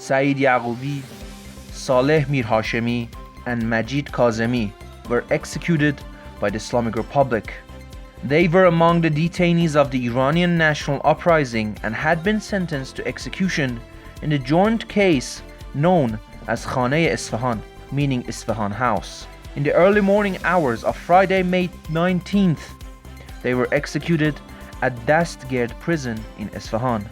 Saeed Yaqoubi, Saleh Mir Hashemi, and Majid Kazemi were executed by the Islamic Republic. They were among the detainees of the Iranian national uprising and had been sentenced to execution in the joint case known as Khane Isfahan, meaning Isfahan House. In the early morning hours of Friday, May 19th, they were executed at Dastgird prison in Isfahan.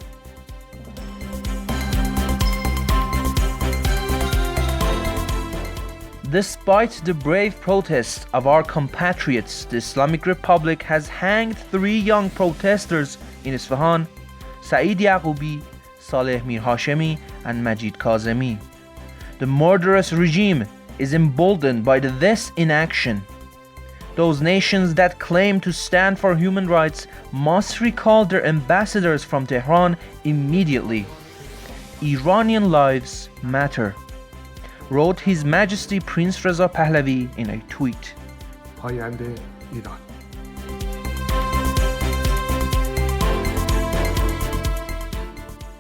Despite the brave protests of our compatriots, the Islamic Republic has hanged 3 young protesters in Isfahan: Saeed Yaqoubi, Saleh Mir Hashemi, and Majid Kazemi. The murderous regime is emboldened by this inaction. Those nations that claim to stand for human rights must recall their ambassadors from Tehran immediately. Iranian lives matter, wrote His Majesty Prince Reza Pahlavi in a tweet. پاینده ایران.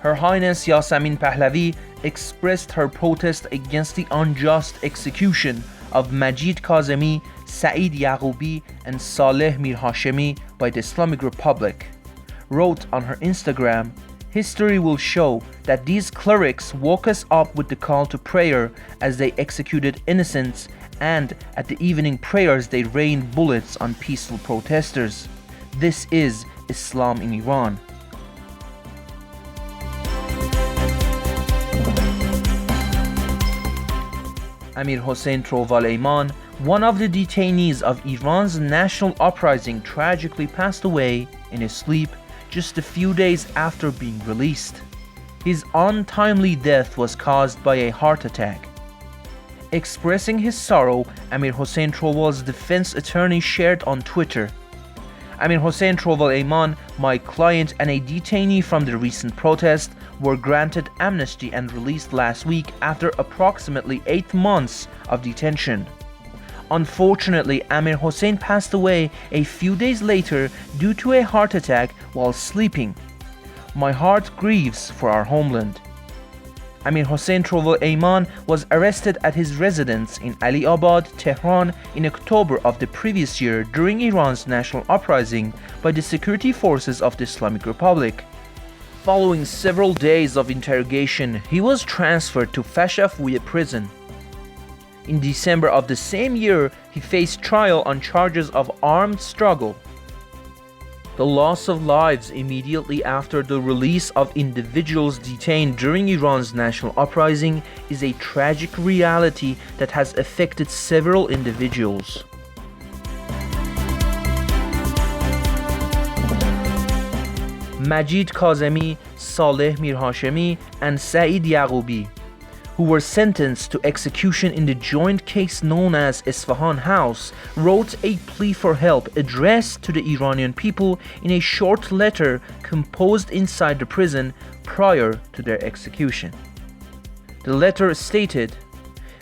Her Highness Yasamin Pahlavi expressed her protest against the unjust execution of Majid Kazemi, Saeed Yaqoubi, and Saleh Mir Hashemi by the Islamic Republic. Wrote on her Instagram, "History will show that these clerics woke us up with the call to prayer as they executed innocents, and at the evening prayers they rained bullets on peaceful protesters. This is Islam in Iran." Amir Hossein Troval-Eyman, one of the detainees of Iran's national uprising, tragically passed away in his sleep just a few days after being released. His untimely death was caused by a heart attack. Expressing his sorrow, Amir Hossein Troval's defense attorney shared on Twitter, "Amir Hossein Troval-Eyman, my client and a detainee from the recent protest, were granted amnesty and released last week after approximately 8 months of detention. Unfortunately, Amir Hossein passed away a few days later due to a heart attack while sleeping. My heart grieves for our homeland." Amir Hossein Troval-Eyman was arrested at his residence in Ali Abad, Tehran in October of the previous year during Iran's national uprising by the security forces of the Islamic Republic. Following several days of interrogation, he was transferred to Fashafouye prison. In December of the same year, he faced trial on charges of armed struggle. The loss of lives immediately after the release of individuals detained during Iran's national uprising is a tragic reality that has affected several individuals. Majid Kazemi, Saleh Mir Hashemi, and Saeed Yaqoubi, who were sentenced to execution in the joint case known as Isfahan House, wrote a plea for help addressed to the Iranian people in a short letter composed inside the prison prior to their execution. The letter stated,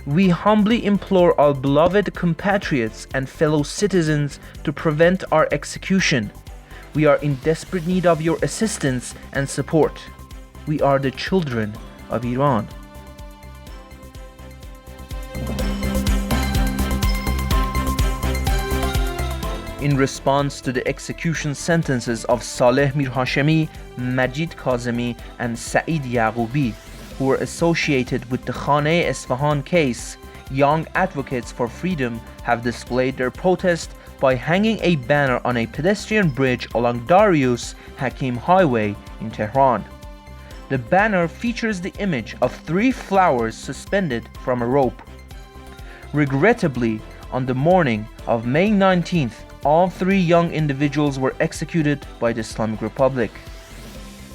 "We humbly implore our beloved compatriots and fellow citizens to prevent our execution. We are in desperate need of your assistance and support. We are the children of Iran." In response to the execution sentences of Saleh Mir Hashemi, Majid Kazemi, and Saeed Yaqoubi, who were associated with the Khane Isfahan case, young advocates for freedom have displayed their protest by hanging a banner on a pedestrian bridge along Darius Hakim Highway in Tehran. The banner features the image of 3 flowers suspended from a rope. Regrettably, on the morning of May 19th, all 3 young individuals were executed by the Islamic Republic.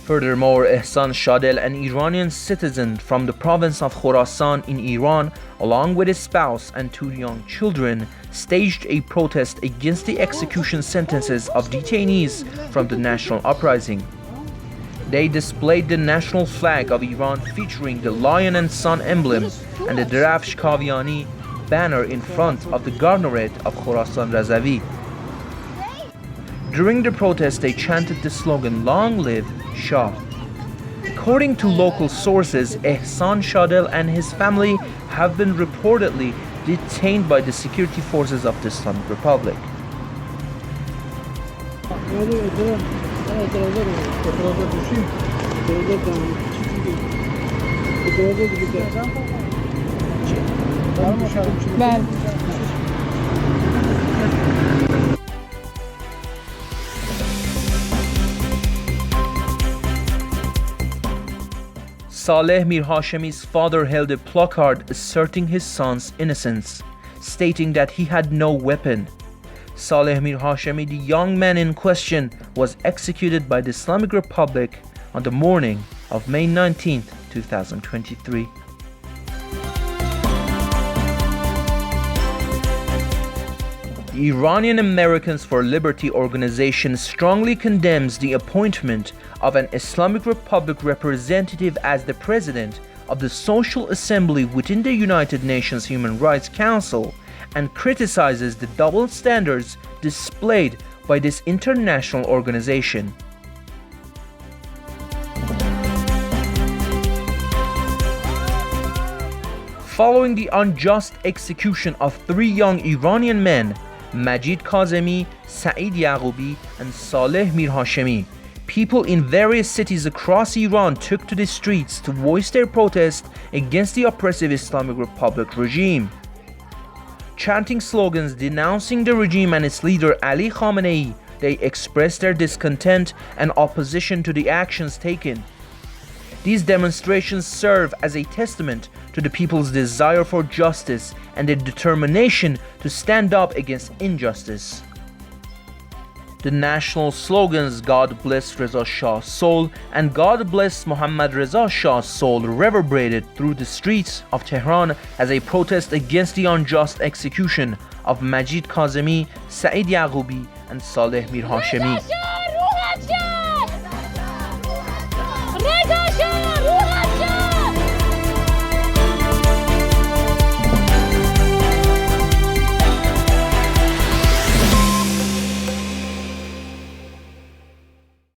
Furthermore, Ehsan Shadel, an Iranian citizen from the province of Khorasan in Iran, along with his spouse and 2 young children, staged a protest against the execution sentences of detainees from the national uprising. They displayed the national flag of Iran featuring the lion and sun emblem and the Darafsh Kaviani banner in front of the governorate of Khorasan Razavi. During the protest, they chanted the slogan, "Long live Shah." According to local sources, Ehsan Shadel and his family have been reportedly detained by the security forces of the Islamic Republic. Saleh Mir Hashemi's father held a placard asserting his son's innocence, stating that he had no weapon. Saleh Mir Hashemi, the young man in question, was executed by the Islamic Republic on the morning of May 19, 2023. The Iranian Americans for Liberty organization strongly condemns the appointment of an Islamic Republic representative as the president of the Social Assembly within the United Nations Human Rights Council and criticizes the double standards displayed by this international organization. Following the unjust execution of 3 young Iranian men, Majid Kazemi, Saeed Yagoubi, and Saleh Mir Hashemi, people in various cities across Iran took to the streets to voice their protest against the oppressive Islamic Republic regime. Chanting slogans denouncing the regime and its leader Ali Khamenei, they expressed their discontent and opposition to the actions taken. These demonstrations serve as a testament to the people's desire for justice and their determination to stand up against injustice. The national slogans "God bless Reza Shah's soul" and "God bless Mohammad Reza Shah's soul" reverberated through the streets of Tehran as a protest against the unjust execution of Majid Kazemi, Saeed Yagoubi, and Saleh Mir Hashemi.